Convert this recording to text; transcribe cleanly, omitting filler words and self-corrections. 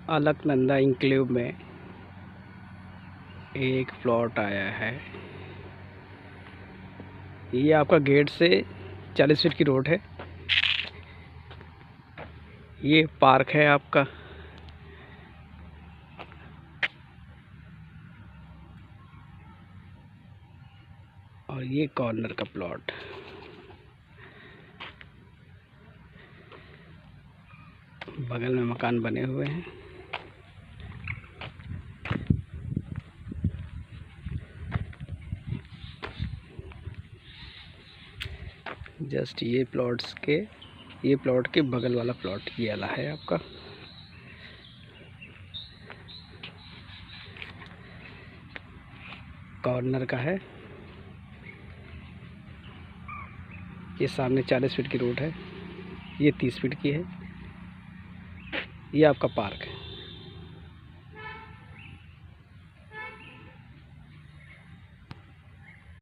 Alaknanda enclave में एक plot आया है। ये आपका गेट से 40 फीट की रोड है। ये पार्क है आपका। और ये कॉर्नर का प्लॉट। बगल में मकान बने हुए हैं। जस्ट ये प्लॉट के बगल वाला प्लॉट ये वाला है आपका। कॉर्नर का है। ये सामने 40 फीट की रोड है। ये 30 फीट की है। ये आपका पार्क है।